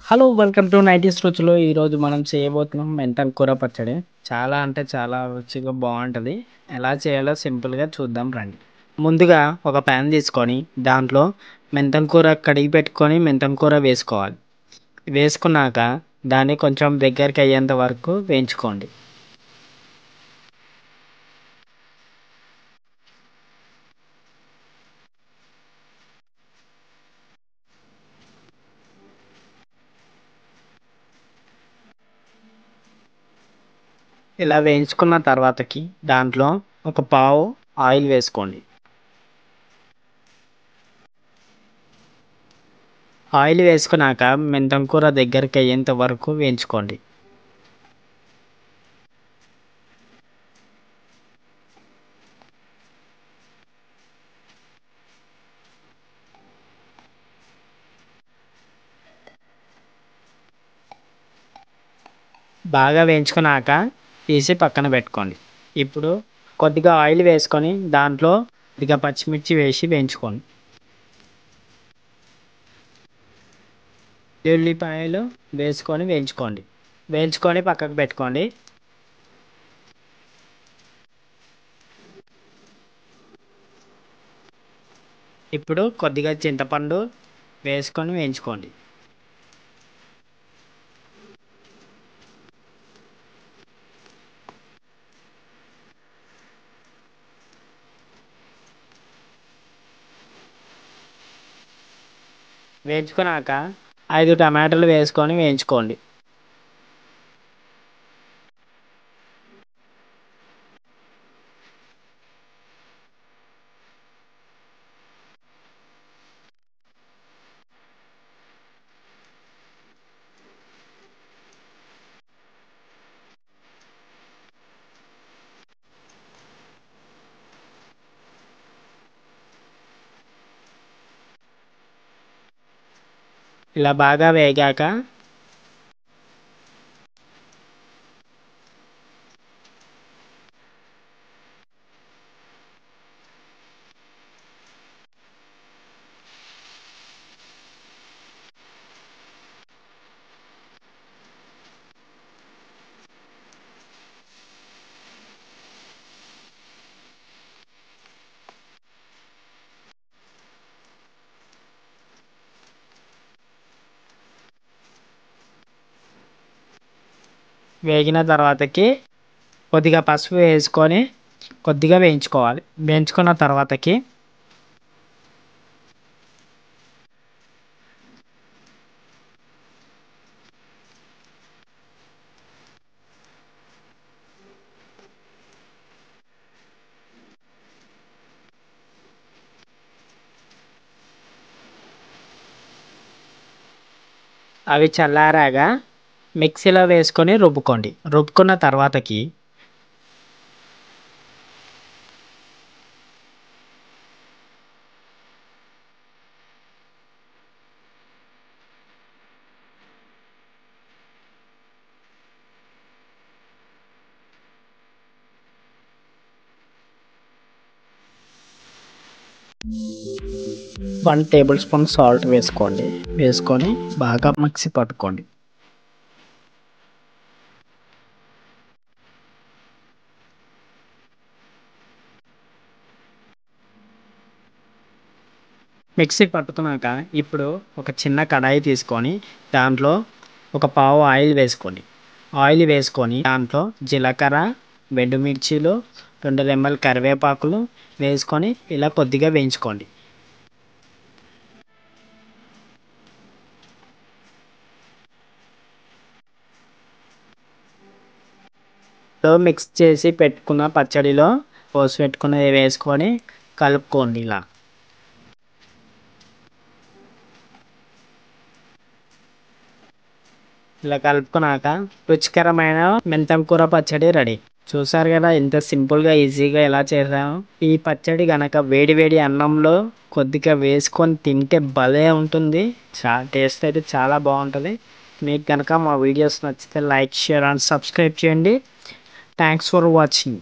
Hello welcome to 90స్ రుచులు. ఈరోజు మనం చేయబోతున్నాం మెంతం కూర పచ్చడి. చాలా అంటే చాలా రుచిగా బాగుంటుంది. ఎలా చేయాలో సింపుల్గా చూద్దాం రండి. ముందుగా ఒక ప్యాన్ తీసుకొని దాంట్లో మెంతం కూర కడిగి పెట్టుకొని మెంతం కూర వేసుకోవాలి. వేసుకున్నాక దాన్ని కొంచెం దగ్గరికి అయ్యేంత వరకు వేయించుకోండి. ఇలా వేయించుకున్న తర్వాతకి దాంట్లో ఒక పావు ఆయిల్ వేసుకోండి. ఆయిల్ వేసుకున్నాక మెంతం కూర దగ్గరికి అయ్యేంత వరకు వేయించుకోండి. బాగా వేయించుకున్నాక తీసి పక్కన పెట్టుకోండి. ఇప్పుడు కొద్దిగా ఆయిల్ వేసుకొని దాంట్లో కొద్దిగా పచ్చిమిర్చి వేసి వేయించుకోండి. ఉల్లిపాయలు వేసుకొని వేయించుకోండి. వేయించుకొని పక్కకు పెట్టుకోండి. ఇప్పుడు కొద్దిగా చింతపండు వేసుకొని వేయించుకోండి. వేయించుకున్నాక 5 టమాటాలు వేసుకొని వేయించుకోండి. ఇలా బాగా వేగాక వేగిన తర్వాతకి కొద్దిగా పసుపు వేసుకొని కొద్దిగా వేయించుకోవాలి. వేయించుకున్న తర్వాతకి అవి చల్లారాగా మిక్సీలో వేసుకొని రుబ్బుకోండి. రుబ్బుకున్న తర్వాతకి వన్ టేబుల్ స్పూన్ సాల్ట్ వేసుకోండి. వేసుకొని బాగా మిక్సీ పట్టుకోండి. మిక్సీ పట్టుకున్నాక ఇప్పుడు ఒక చిన్న కడాయి తీసుకొని దాంట్లో ఒక పావు ఆయిల్ వేసుకోండి. ఆయిల్ వేసుకొని దాంట్లో జీలకర్ర, ఎండుమిర్చీలు, 2 రెమ్మల కరివేపాకులు వేసుకొని ఇలా కొద్దిగా వేయించుకోండి. మిక్స్ చేసి పెట్టుకున్న పచ్చడిలో పోసి పెట్టుకున్నది వేసుకొని కలుపుకోండి. ఇలా కలుపుకున్నాక రుచికరమైన మెంతం కూర పచ్చడి రెడీ. చూసారు కదా ఎంత సింపుల్గా ఈజీగా ఎలా చేసాము. ఈ పచ్చడి గనక వేడి వేడి అన్నంలో కొద్దిగా వేసుకొని తింటే భలే ఉంటుంది. టేస్ట్ అయితే చాలా బాగుంటుంది. మీకు కనుక మా వీడియోస్ నచ్చితే లైక్, షేర్ అండ్ సబ్స్క్రైబ్ చేయండి. Thanks for watching.